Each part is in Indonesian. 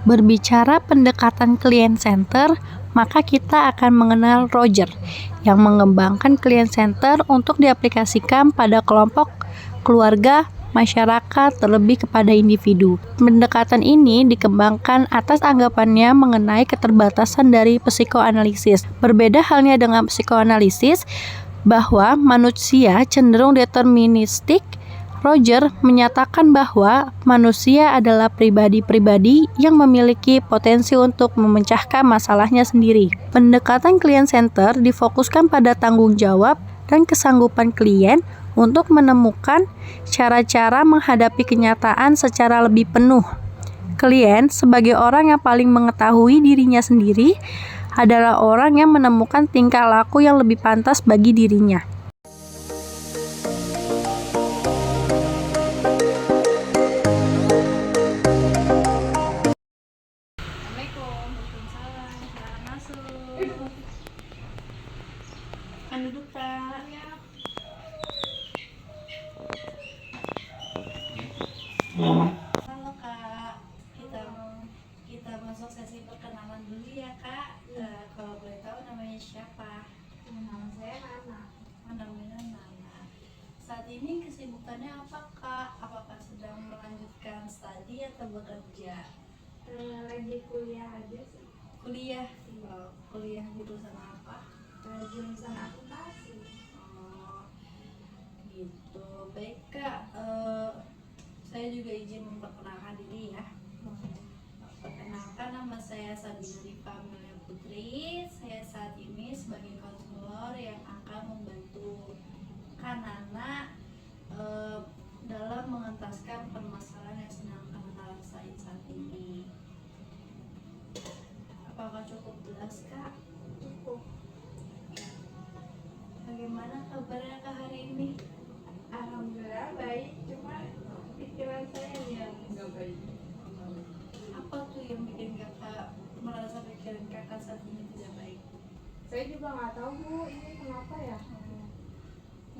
Berbicara pendekatan client center, maka kita akan mengenal Roger yang mengembangkan client center untuk diaplikasikan pada kelompok, keluarga, masyarakat, terlebih kepada individu. Pendekatan ini dikembangkan atas anggapannya mengenai keterbatasan dari psikoanalisis. Berbeda halnya dengan psikoanalisis, bahwa manusia cenderung deterministik. Roger menyatakan bahwa manusia adalah pribadi-pribadi yang memiliki potensi untuk memecahkan masalahnya sendiri. Pendekatan client center difokuskan pada tanggung jawab dan kesanggupan klien untuk menemukan cara-cara menghadapi kenyataan secara lebih penuh. Klien, sebagai orang yang paling mengetahui dirinya sendiri, adalah orang yang menemukan tingkah laku yang lebih pantas bagi dirinya. Duduk, Kak. Halo, Kak. Kita masuk sesi perkenalan dulu ya, Kak. Kalau boleh tahu namanya siapa? Nama saya Nana. Namanya Nana. Saat ini kesibukannya apa, Kak? Apakah sedang melanjutkan studi atau bekerja? Lagi kuliah aja sih. Kuliah. Kuliah jurusan apa? Jurusan akuntansi. Oh, gitu. Baik, Kak. Saya juga izin memperkenalkan diri ya. Perkenalkan, nama saya Sabina Rifa Amelia Putri. Saya saat ini sebagai konselor yang akan membantu Kak Nana dalam mengentaskan permasalahan yang sedang Kak Nana rasain saat ini. Apakah cukup jelas, Kak? Cukup. Bagaimana kabarnya Kak hari ini? Alhamdulillah baik, cuma pikiran saya yang nggak baik. Apa tuh yang bikin Kakak merasa pikiran Kakak saat ini tidak baik? Saya juga nggak tahu Bu, ini kenapa ya?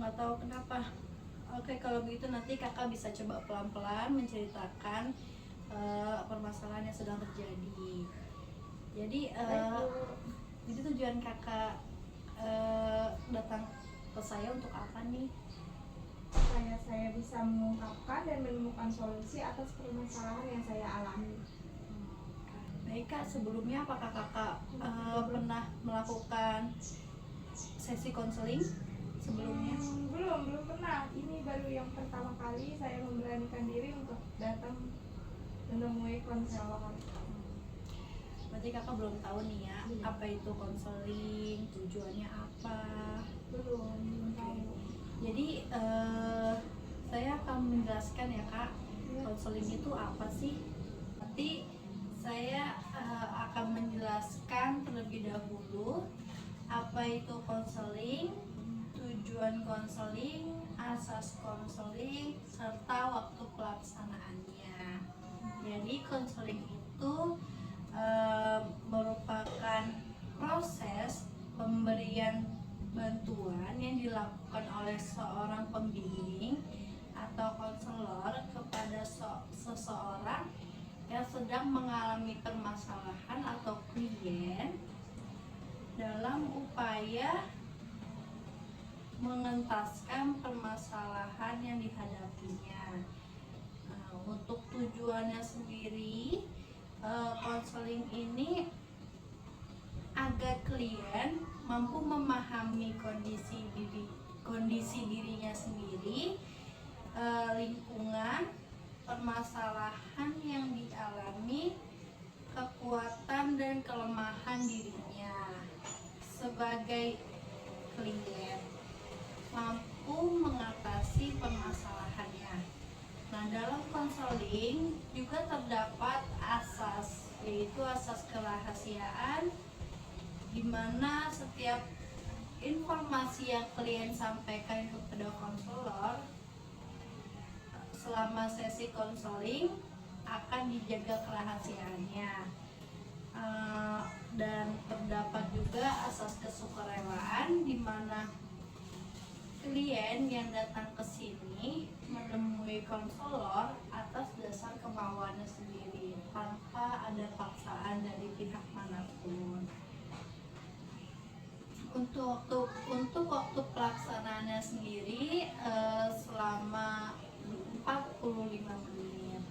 Nggak tahu kenapa. Oke, kalau begitu nanti Kakak bisa coba pelan-pelan menceritakan permasalahan yang sedang terjadi. Jadi tujuan Kakak datang ke saya untuk apa nih? Supaya saya bisa mengungkapkan dan menemukan solusi atas permasalahan yang saya alami. Baik, Kak, sebelumnya apakah Kakak pernah melakukan sesi konseling sebelumnya? Belum pernah. Ini baru yang pertama kali saya memberanikan diri untuk datang menemui konselor. Berarti Kakak belum tahu nih ya, apa itu konseling, tujuannya apa? Belum tahu. Jadi saya akan menjelaskan ya, Kak, konseling itu apa sih? Nanti saya akan menjelaskan terlebih dahulu apa itu konseling, tujuan konseling, asas konseling, serta waktu pelaksanaannya. Jadi konseling itu merupakan proses pemberian bantuan yang dilakukan oleh seorang pembimbing atau konselor kepada seseorang yang sedang mengalami permasalahan atau klien dalam upaya mengentaskan permasalahan yang dihadapinya. Untuk tujuannya sendiri, konseling ini agar klien mampu memahami kondisi dirinya sendiri, lingkungan, permasalahan yang dialami, kekuatan dan kelemahan dirinya sebagai klien, mampu mengatasi permasalahannya. Nah, dalam konseling juga terdapat asas, yaitu asas kerahasiaan, di mana setiap informasi yang klien sampaikan kepada konselor selama sesi konseling akan dijaga kerahasiaannya. Dan terdapat juga asas kesukarelaan, di mana klien yang datang ke sini menemui konselor atas dasar kemauannya sendiri tanpa ada paksaan dari pihak manapun. Untuk waktu pelaksanaannya sendiri selama 45 menit.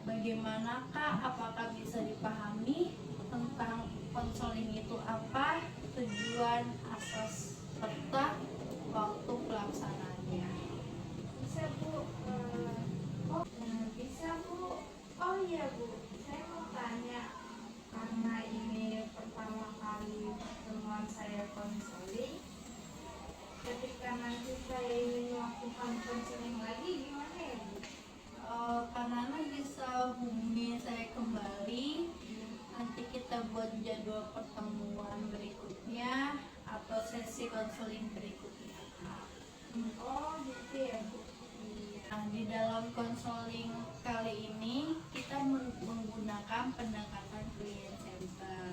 Bagaimanakah, apakah bisa dipahami tentang konseling itu apa, tujuan, asas, serta waktu pelaksanaannya? Bisa Bu, bisa Bu. Oh iya Bu, saya mau tanya, karena ini pertama kali pertemuan saya konseling, ketika nanti saya ingin melakukan konseling lagi gimana ya Bu? Karena bisa hubungi saya kembali, nanti kita buat jadwal pertemuan berikutnya atau sesi konseling berikutnya. Oh gitu ya Bu. Nah, di dalam konseling kali ini kita menggunakan pendekatan klien center.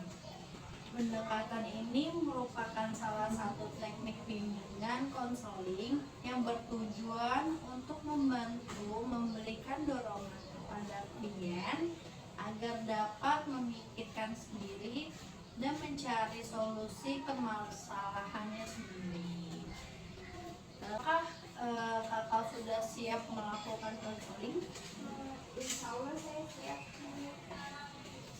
Pendekatan ini merupakan salah satu teknik bimbingan konseling yang bertujuan untuk membantu memberikan dorongan kepada klien agar dapat memikirkan sendiri dan mencari solusi permasalahannya sendiri. Apakah kakak sudah siap melakukan konseling? Insya Allah saya siap.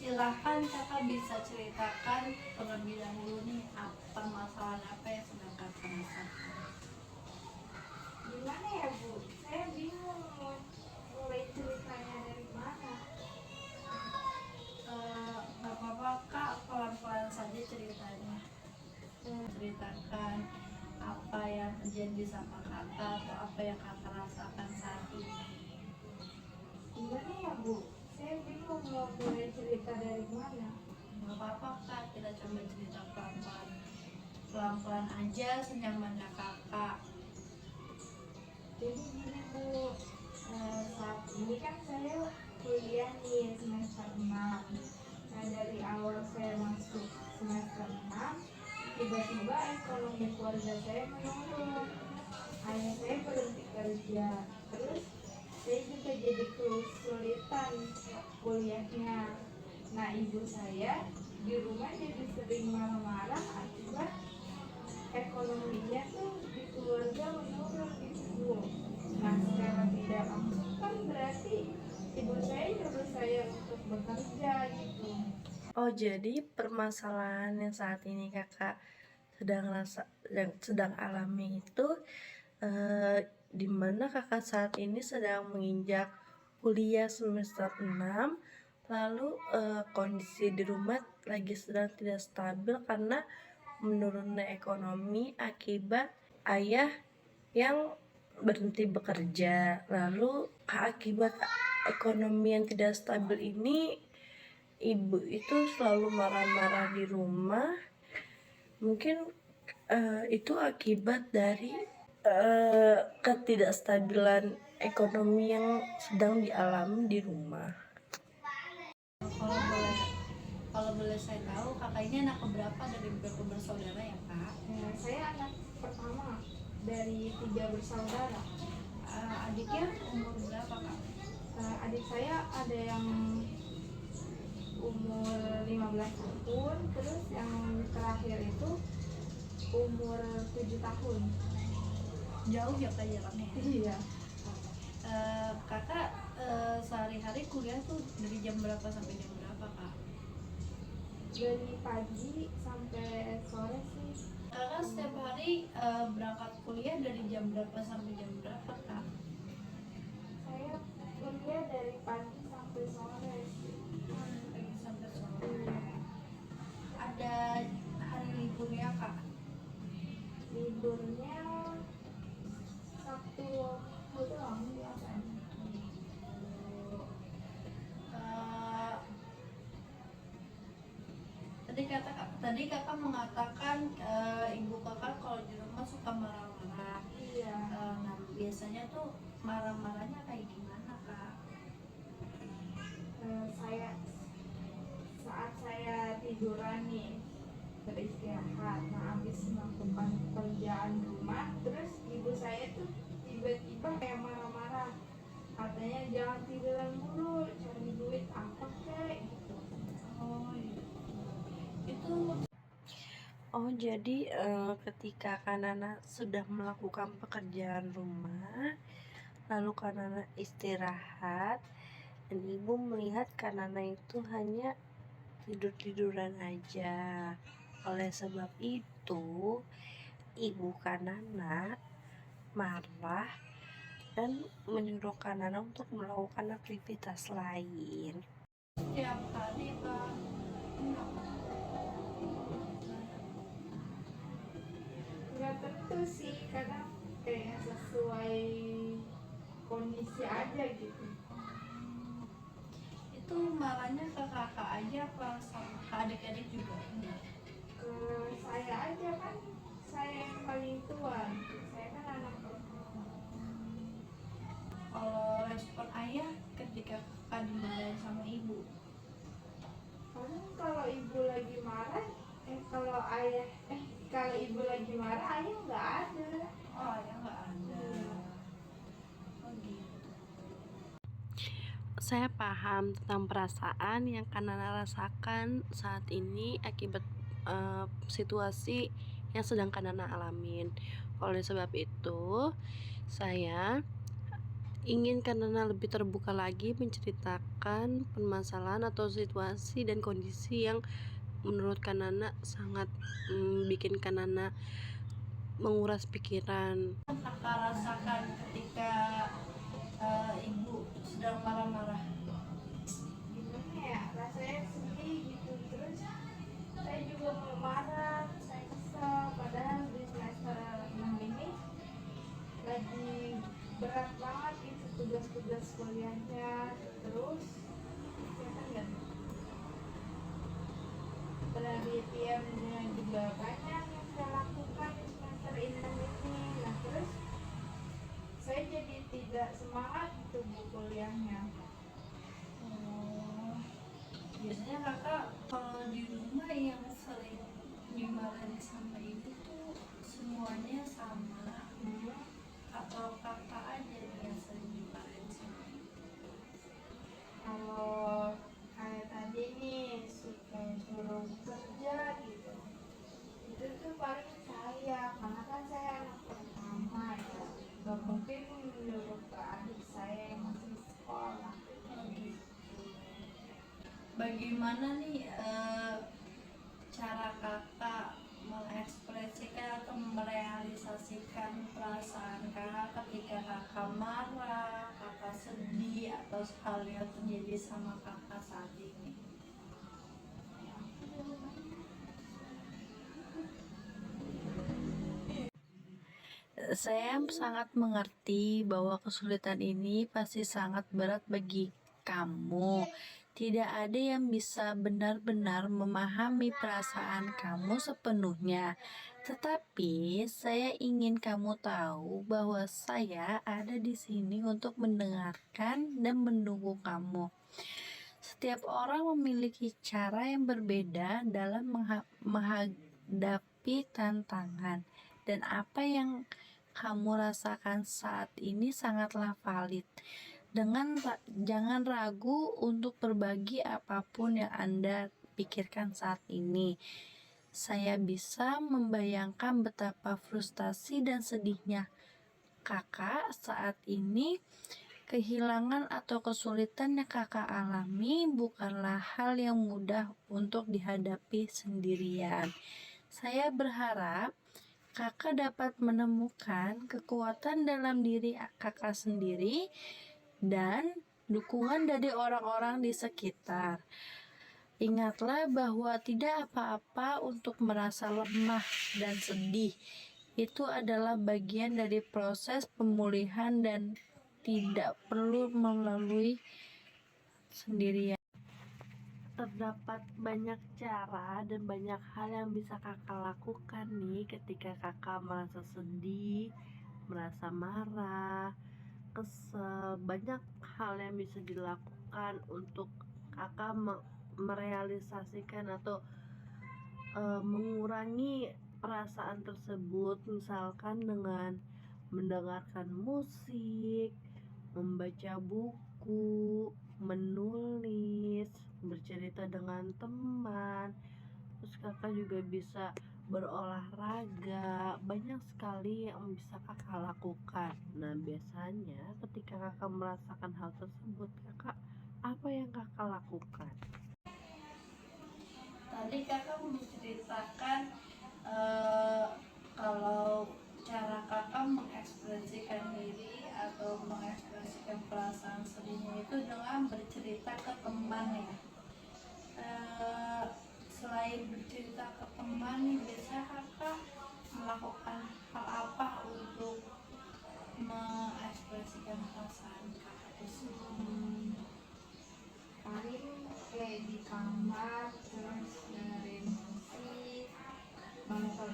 Silahkan kakak bisa ceritakan terlebih dahulu nih permasalahan apa yang sedang kakak rasakan. Gimana ya Bu? Saya bingung mau mulai ceritanya dari mana. Gak apa-apa kak, pelan-pelan saja ceritanya. Ceritakan apa yang terjadi sama kakak atau apa yang kakak rasakan saat ini. Gimana ya Bu? Saya bingung mau mulai cerita dari mana. Gak apa-apa kak, kita coba cerita pelan-pelan. Pelan-pelan aja senyamannya kakak. Jadi gini Bu, saat ini kan saya kuliah nih semester 6. Nah dari awal saya masuk semester 6, tiba-tiba ekonomi keluarga saya menurun. Ayah saya berhenti kerja, terus saya juga jadi kesulitan kuliahnya. Nah ibu saya di rumah jadi sering marah-marah akibat ekonominya tuh di keluarga menurun gitu. Nah secara tidak langsung kan berarti ibu saya nyuruh saya untuk bekerja gitu. Oh, jadi permasalahan yang saat ini kakak sedang alami itu di mana kakak saat ini sedang menginjak kuliah semester 6, lalu kondisi di rumah lagi sedang tidak stabil karena menurunnya ekonomi akibat ayah yang berhenti bekerja. Lalu akibat ekonomi yang tidak stabil ini, ibu itu selalu marah-marah di rumah. Mungkin itu akibat dari ketidakstabilan ekonomi yang sedang dialami di rumah. Kalau boleh saya tahu, kakak ini anak keberapa dari berapa bersaudara ya kak? Saya anak pertama dari 3 bersaudara. Adiknya umur berapa kak? Adik saya ada yang umur 15 tahun, terus yang terakhir itu umur 7 tahun. Jauh ya kak jaraknya? Iya. Kakak sehari-hari kuliah tuh dari jam berapa sampai jam berapa kak? Dari pagi sampai sore sih. Kakak setiap hari berangkat kuliah dari jam berapa sampai jam berapa kak? Saya kuliah dari pagi sampai sore sih. Pagi sampai sore. Ada hari liburnya kak? Liburnya Sabtu doang biasanya. Tadi kakak mengatakan ibu kakak kalau di rumah suka marah-marah. Iya. Nah biasanya tuh marah-marahnya kayak gimana kak? Saya saat saya tiduran nih, terus istirahat. Nah, habis melakukan pekerjaan rumah, terus ibu saya tuh tiba-tiba kayak marah-marah. Katanya jangan tiduran mulu, cari duit apa kek gitu. Oh, itu. Oh, jadi ketika Kanana sudah melakukan pekerjaan rumah, lalu Kanana istirahat, dan ibu melihat Kanana itu hanya tidur-tiduran aja. Oleh sebab itu, ibu Kanana marah dan menyuruh Kanana untuk melakukan aktivitas lain. Setiap hari Pak, nggak tentu sih, kadang kayak sesuai kondisi aja gitu. Itu marahnya ke kakak aja apa sama ke adik-adik juga? Ke saya aja, kan saya yang paling tua, saya kan anak pertama. Kalau respon ayah ketika kakak dimarahin sama ibu? Kalau ibu lagi marah, kalau ibu lagi marah, ayah nggak ada. Oh, ayah nggak ada. Oh gitu. Saya paham tentang perasaan yang Kanana rasakan saat ini akibat situasi yang sedang Kanana alamin. Oleh sebab itu, saya ingin Kanana lebih terbuka lagi menceritakan permasalahan atau situasi dan kondisi yang menurut Kanana sangat bikin Kanana menguras pikiran. Kakak rasakan ketika ibu sedang marah-marah? Gimana ya, rasanya sedih gitu. Terus saya juga mau marah, saya kesel, padahal di semester 6 ini lagi berat banget itu tugas-tugas kuliahnya. Terus ya kan nggak, penelitiannya juga banyak yang saya lakukan di semester 6 ini. Nah, terus saya jadi tidak semangat gitu bu kuliahnya. Oh, biasanya kakak kalau di rumah yang sering dimarahin sama ibu tuh semuanya sama atau kakak aja yang sering dimarahin sama ibu? Kalau kayak tadi nih suka suruh kerja gitu, itu tuh paling saya, karena kan saya anak pertama ya, gak mungkin nyuruh ke adik saya yang masih sekolah. Bagaimana nih cara kakak mengekspresikan atau merealisasikan perasaan kakak ketika kakak marah, kakak sedih, atau hal yang terjadi sama kakak saat ini? Saya sangat mengerti bahwa kesulitan ini pasti sangat berat bagi kamu. Tidak ada yang bisa benar-benar memahami perasaan kamu sepenuhnya. Tetapi saya ingin kamu tahu bahwa saya ada di sini untuk mendengarkan dan mendukung kamu. Setiap orang memiliki cara yang berbeda dalam menghadapi tantangan, dan apa yang kamu rasakan saat ini sangatlah valid. Jangan ragu untuk berbagi apapun yang Anda pikirkan saat ini. Saya bisa membayangkan betapa frustasi dan sedihnya kakak saat ini. Kehilangan atau kesulitan yang kakak alami bukanlah hal yang mudah untuk dihadapi sendirian. Saya berharap kakak dapat menemukan kekuatan dalam diri kakak sendiri dan dukungan dari orang-orang di sekitar. Ingatlah bahwa tidak apa-apa untuk merasa lemah dan sedih. Itu adalah bagian dari proses pemulihan dan tidak perlu melalui sendirian. Terdapat banyak cara dan banyak hal yang bisa kakak lakukan nih ketika kakak merasa sedih, merasa marah, kesel. Banyak hal yang bisa dilakukan untuk kakak merealisasikan atau mengurangi perasaan tersebut, misalkan dengan mendengarkan musik, membaca buku, menulis, bercerita dengan teman. Terus kakak juga bisa berolahraga, banyak sekali yang bisa kakak lakukan. Nah, biasanya ketika kakak merasakan hal tersebut, kakak apa yang kakak lakukan? Tadi kakak menceritakan eh, kalau cara kakak mengekspresikan diri atau mengekspresikan perasaan sedihnya itu dengan bercerita ke teman ya. Selain bercerita ke teman nih, biasanya kakak melakukan hal apa untuk mengekspresikan perasaan kakak tersebut? Paling kayak di kamar terus dengerin musik, nonton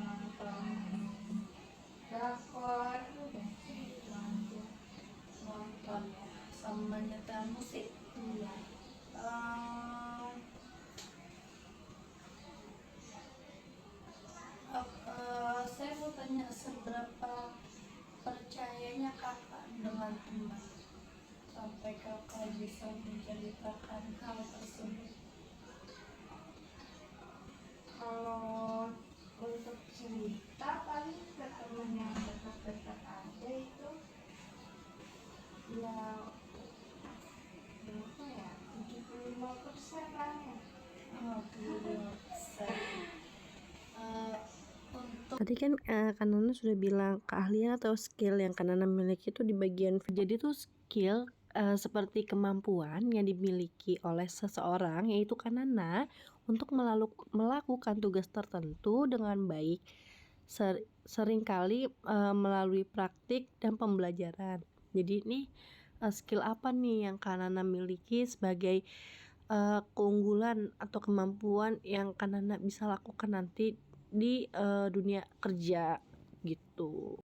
drakor, udah gitu aja. Nonton ya, sama nyetel musik. Iya. Eh, saya mau tanya, seberapa percayanya kakak dengan teman sampai kakak bisa menceritakan hal tersebut? Kalau untuk cerita paling ke temen yang dekat-dekat aja itu ya berapa ya, 75% lah ya. Oh, untuk Tadi kan Kanana sudah bilang keahlian atau skill yang Kanana miliki itu di bagian jadi tuh skill seperti kemampuan yang dimiliki oleh seseorang, yaitu Kanana untuk melakukan tugas tertentu dengan baik, seringkali melalui praktik dan pembelajaran. Jadi ini skill apa nih yang Kanana miliki sebagai keunggulan atau kemampuan yang Kanana bisa lakukan nanti di dunia kerja gitu.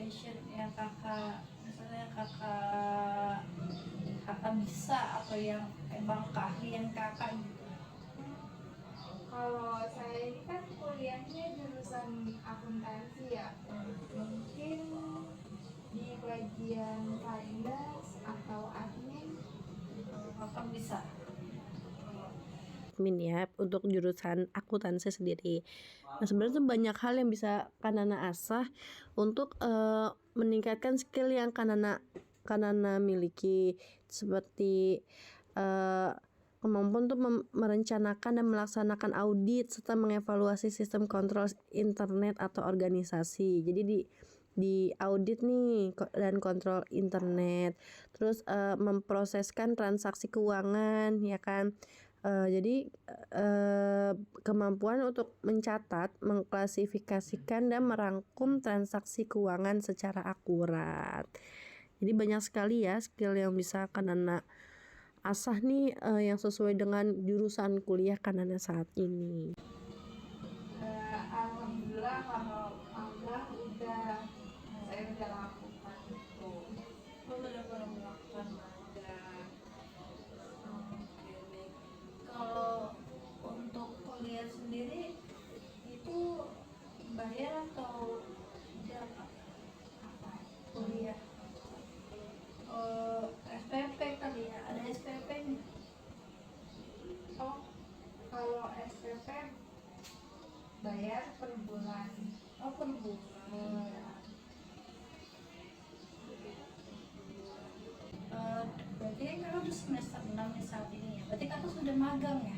passion yang kakak, misalnya kakak bisa atau yang emang keahlian kakak gitu. Kalau saya ini kan kuliahnya jurusan akuntansi ya, mungkin di bagian finance atau admin. Kakak bisa. Admin ya, untuk jurusan akuntansi sendiri. Nah, sebenarnya tuh banyak hal yang bisa Kanana asah untuk meningkatkan skill yang Kanana miliki, seperti kemampuan untuk merencanakan dan melaksanakan audit serta mengevaluasi sistem kontrol internet atau organisasi. Jadi di audit nih dan kontrol internet, terus memproseskan transaksi keuangan ya kan. Jadi kemampuan untuk mencatat, mengklasifikasikan dan merangkum transaksi keuangan secara akurat. Jadi banyak sekali ya skill yang bisa Kanana asah nih yang sesuai dengan jurusan kuliah Kanana saat ini. Alhamdulillah kalau Allah saya udah lakukan itu. Udah pernah melakukan magang. Oke, baik. Kalau untuk kuliah sendiri itu bayar atau tidak, Kak? Kuliah SPP kali ya, ada SPP nih. Oh, kalau SPP bayar per bulan. Oh, per bulan. Berarti kan kakak udah semester 6 nih saat ini ya, berarti kakak sudah magang ya?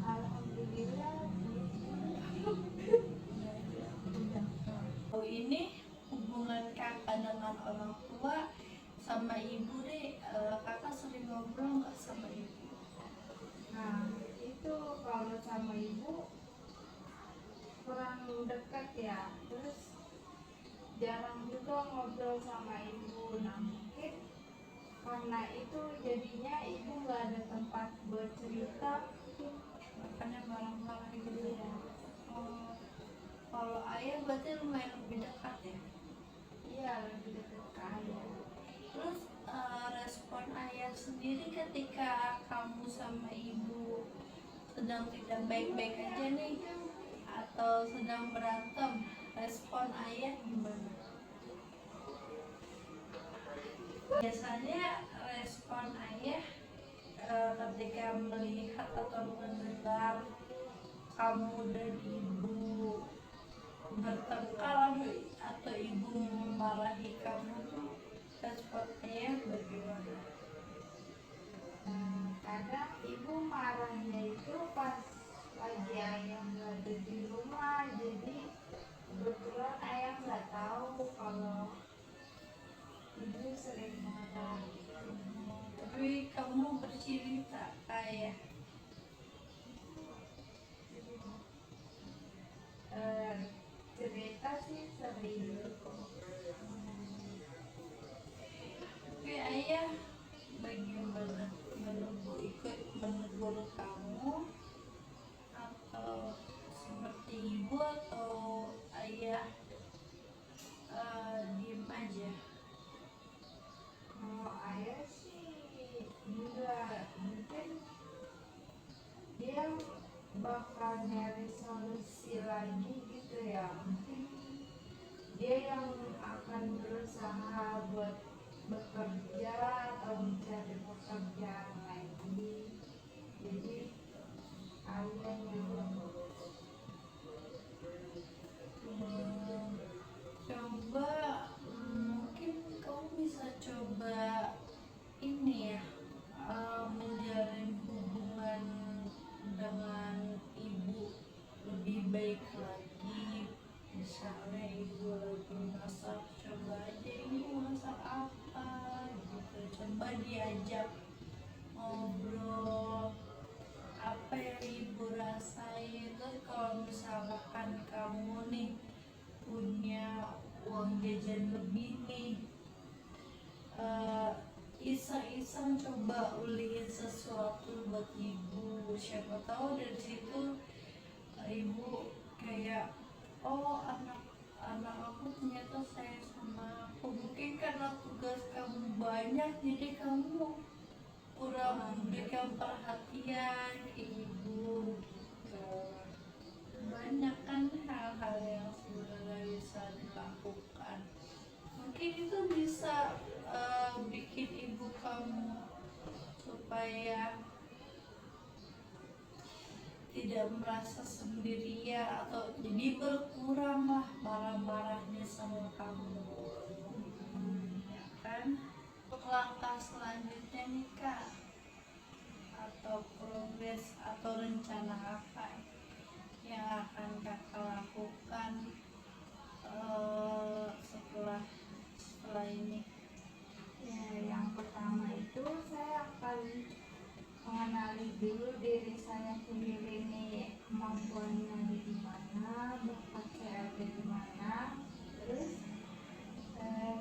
Alhamdulillah. Oh, ini hubungan kakak dengan orang tua sama ibu deh, kakak sering ngobrol nggak sama ibu? Nah, itu kalau sama ibu kurang dekat ya. Terus jarang juga ngobrol sama ibu. Nah, mungkin karena itu jadinya ibu nggak ada tempat buat cerita. Makanya marah-marah gitu ya. Oh, kalau ayah berarti lumayan lebih dekat ya? Iya, lebih dekat ke ayah. Terus respon ayah sendiri ketika kamu sama ibu sedang tidak baik-baik aja nih atau sedang berantem, respon ayah gimana? Biasanya respon ayah ketika melihat atau mendengar kamu dan ibu bertengkar atau ibu memarahi kamu tuh respon ayah bagaimana? Kadang ibu marahnya itu pas lagi ayah nggak ada di rumah, jadi kebetulan ayah nggak tahu kalau ibu sering marah. Tapi kamu bercerita ayah. Cerita sih sering. Tapi ayah bagaimana ikut menegur kamu atau seperti ibu atau ayah diem aja? Kalau ayah sih enggak, mungkin dia bakal nyari solusi lagi gitu ya, mungkin dia yang akan berusaha buat bekerja atau mencari pekerjaan lagi, jadi ayah yang Coba mungkin kamu bisa coba ini ya, menjalin hubungan dengan ibu lebih baik lagi. Misalnya ibu lagi masak, coba aja ibu masak apa gitu, coba diajak ngobrol apa yang ibu rasain. Terus kalau misalkan kamu nih punya uang jajan lebih nih, iseng-iseng coba ulihin sesuatu buat ibu, siapa tahu dari situ ibu kayak, oh anak aku ternyata sayang sama aku, mungkin karena tugas kamu banyak jadi kamu kurang memberikan perhatian ke ibu gitu. Banyak kan hal-hal yang sebenarnya bisa dilakukan, mungkin itu bisa bikin ibu kamu supaya tidak merasa sendirian atau jadi berkurang lah marah-marahnya sama kamu. Ya kan? Untuk langkah selanjutnya nih kak, atau progres atau rencana apa yang akan kakak lakukan setelah ini? ya, yang pertama itu saya akan mengenali dulu diri saya sendiri nih, kemampuannya di mana, bakat saya ada di mana. Terus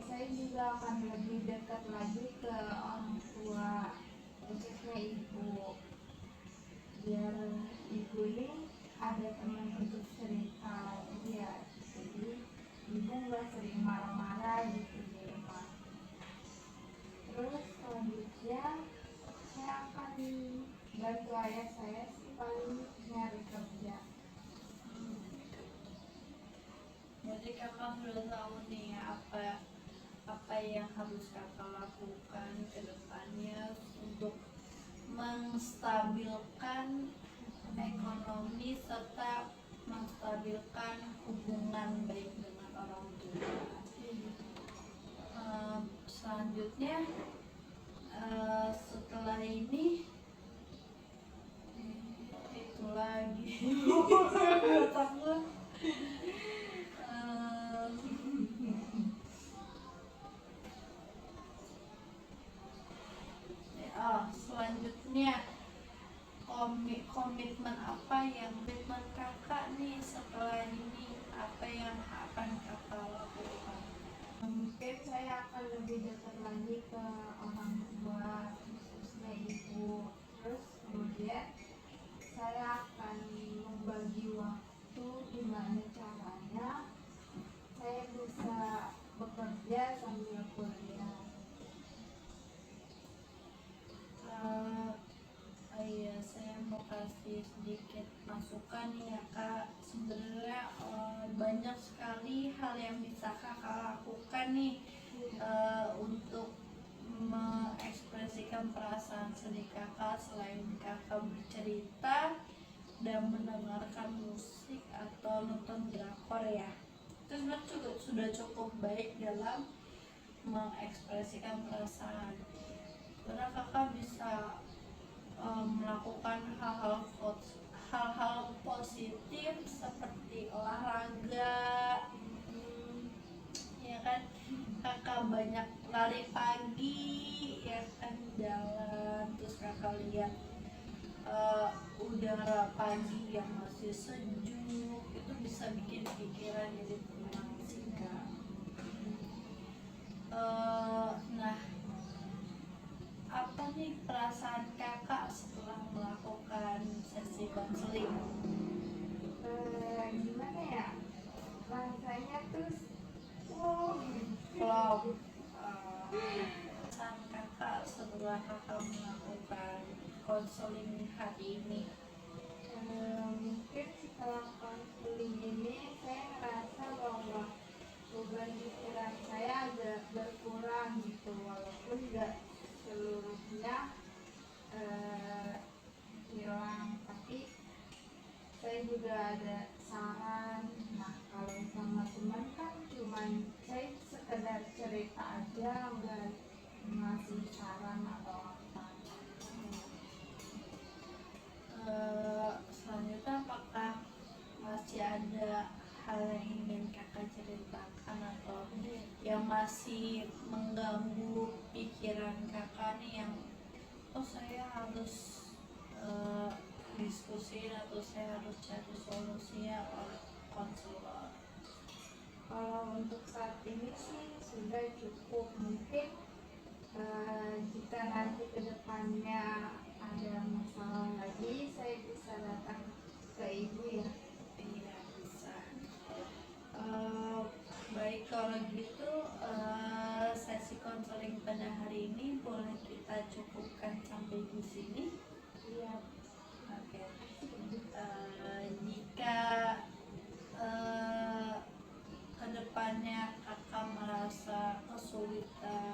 saya juga akan lebih dekat lagi ke orang tua, khususnya ibu, biar ibu ini ada teman untuk cerita dia, jadi ibu nggak sering marah-marah gitu di rumah. Terus selanjutnya saya akan bantu ayah saya sih paling nyari kerja. Jadi kakak sudah tahu nih apa yang harus kakak lakukan ke depannya untuk menstabilkan ekonomi serta menstabilkan hubungan baik dengan orang tua. Selanjutnya setelah ini itu lagi otak gue. Selanjutnya komitmen apa yang komitmen kakak nih setelah ini, apa yang akan kakak lakukan? Mungkin saya akan lebih dekat lagi ke orang tua, khususnya ibu. Terus kemudian saya akan membagi waktu gimana caranya saya bisa bekerja sambil kuliah. Iya, saya mau kasih sedikit bisa kakak lakukan nih untuk mengekspresikan perasaan sedih kakak selain kakak bercerita dan mendengarkan musik atau nonton drakor ya? Itu sebenarnya sudah cukup baik dalam mengekspresikan perasaan. Karena kakak bisa melakukan hal-hal positif seperti olahraga, ya kan, kakak banyak lari pagi, ya kan, jalan, terus kakak lihat udara pagi yang masih sejuk, itu bisa bikin pikiran jadi tenang sih kak. Nah, apa nih perasaan kakak setelah melakukan sesi konseling? Gimana ya, rasanya tuh Kalau perasaan kakak setelah kakak melakukan konseling hari ini? mungkin setelah konseling ini saya ngerasa bahwa beban pikiran saya agak berkurang gitu, walaupun nggak seluruhnya hilang, tapi saya juga ada saran. Nah, kalau sama teman kan cuman saya sekedar cerita aja, nggak ngasih saran atau apa. Selanjutnya apakah masih ada hal yang ingin kakak ceritakan atau yang masih mengganggu pikiran kakak nih, yang saya harus diskusi atau saya harus cari solusinya oleh konselor? Kalau untuk saat ini sih sudah cukup. Mungkin jika nanti kedepannya ada masalah lagi, saya bisa datang ke ibu ya. Tidak bisa. Baik, kalau gitu sesi konseling pada hari ini boleh kita cukupkan sampai di sini. Iya. Oke. Jika kedepannya kakak merasa kesulitan